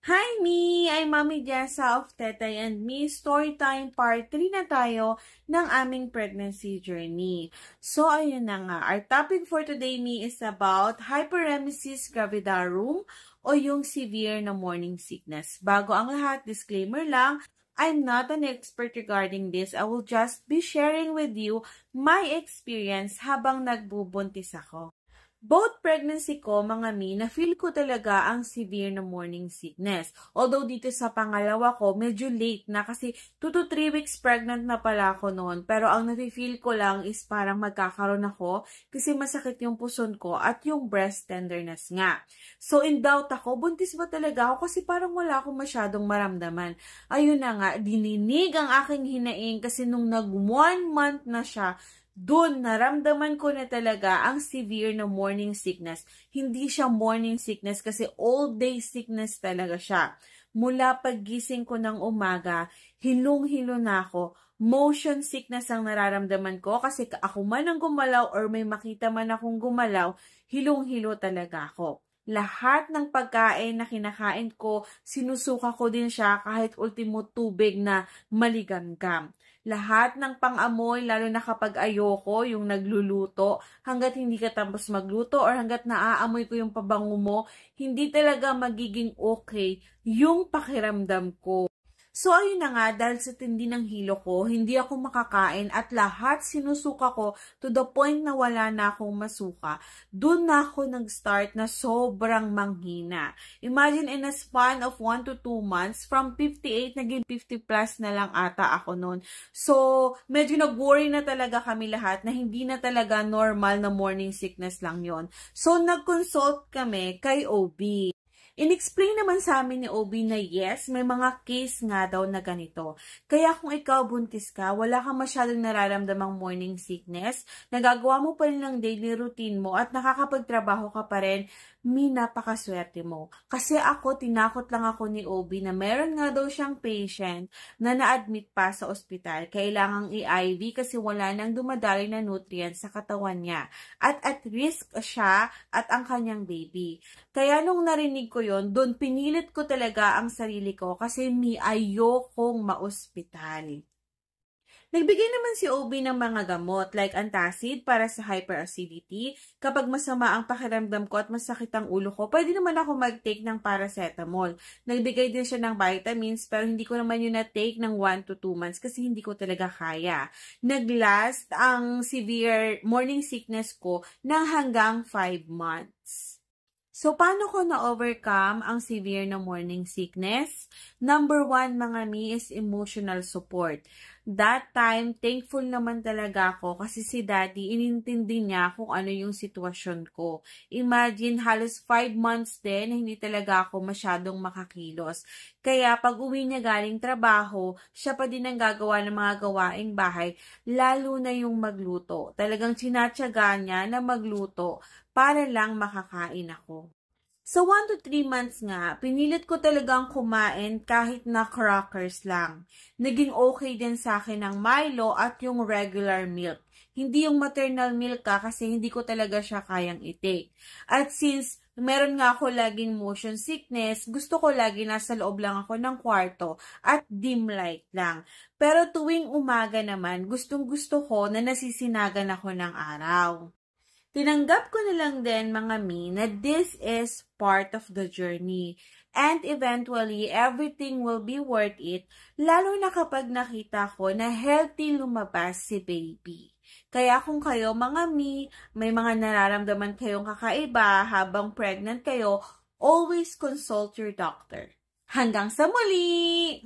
Hi, me! I'm Mommy Jessa of Tetay and Me. Storytime Part 3 na tayo ng aming pregnancy journey. So, ayun na nga. Our topic for today, me, is about hyperemesis gravidarum o yung severe na morning sickness. Bago ang lahat, disclaimer lang, I'm not an expert regarding this. I will just be sharing with you my experience habang nagbubuntis ako. Both pregnancy ko, mga mi, na-feel ko talaga ang severe na morning sickness. Although dito sa pangalawa ko, medyo late na kasi 2 to 3 weeks pregnant na pala ako noon. Pero ang na-feel ko lang is parang magkakaroon ako kasi masakit yung puson ko at yung breast tenderness nga. So in doubt ako, buntis ba talaga ako kasi parang wala akong masyadong maramdaman. Ayun na nga, dininig ang aking hinaing kasi nung nag 1 month na siya, doon, naramdaman ko na talaga ang severe na morning sickness. Hindi siya morning sickness kasi all day sickness talaga siya. Mula paggising ko ng umaga, hilong-hilo na ako. Motion sickness ang nararamdaman ko kasi ako man ang gumalaw or may makita man akong gumalaw, hilong-hilo talaga ako. Lahat ng pagkain na kinakain ko, sinusuka ko din siya kahit ultimo tubig na maligamgam. Lahat ng pang-amoy, lalo na kapag ayoko, yung nagluluto, hanggat hindi ka tapos magluto or hanggat naaamoy ko yung pabango mo, hindi talaga magiging okay yung pakiramdam ko. So, ayun na nga, dahil sa tindi ng hilo ko, hindi ako makakain at lahat sinusuka ko to the point na wala na akong masuka. Doon na ako nag-start na sobrang manghina. Imagine in a span of 1 to 2 months, from 58 naging 50 plus na lang ata ako noon. So, medyo nag-worry na talaga kami lahat na hindi na talaga normal na morning sickness lang yon. So, nag-consult kami kay OB. In-explain naman sa amin ni OB na yes, may mga case nga daw na ganito. Kaya kung ikaw buntis ka, wala kang masyadong nararamdamang morning sickness, nagagawa mo pa rin ang daily routine mo at nakakapagtrabaho ka pa rin, napakaswerte mo. Kasi ako, tinakot lang ako ni OB na meron nga daw siyang patient na na-admit pa sa ospital. Kailangang i-IV kasi wala nang dumadaloy na nutrients sa katawan niya. At risk siya at ang kanyang baby. Kaya nung narinig ko yon, doon pinilit ko talaga ang sarili ko kasi ayokong ma-ospital. Nagbigay naman si OB ng mga gamot like antacid para sa hyperacidity. Kapag masama ang pakiramdam ko at masakit ang ulo ko, pwede naman ako mag-take ng paracetamol. Nagbigay din siya ng vitamins pero hindi ko naman yun na-take ng 1 to 2 months kasi hindi ko talaga kaya. Naglast ang severe morning sickness ko ng hanggang 5 months. So, paano ko na-overcome ang severe na morning sickness? Number 1, mga mi, is emotional support. That time, thankful naman talaga ako kasi si Daddy, inintindi niya kung ano yung sitwasyon ko. Imagine, halos 5 months din, hindi talaga ako masyadong makakilos. Kaya, pag uwi niya galing trabaho, siya pa din ang gagawa ng mga gawaing bahay, lalo na yung magluto. Talagang sinatsaga niya na magluto para lang makakain ako. So, 1 to 3 months nga, pinilit ko talagang kumain kahit na crackers lang. Naging okay din sa akin ang Milo at yung regular milk. Hindi yung maternal milk kasi hindi ko talaga siya kayang i-take. At since meron nga ako laging motion sickness, gusto ko lagi nasa loob lang ako ng kwarto at dim light lang. Pero tuwing umaga naman, gustong-gusto ko na nasisinagan ako ng araw. Tinanggap ko na lang din, mga mi, na this is part of the journey. And eventually, everything will be worth it, lalo na kapag nakita ko na healthy lumabas si baby. Kaya kung kayo, mga mi, may mga nararamdaman kayong kakaiba habang pregnant kayo, always consult your doctor. Hanggang sa muli!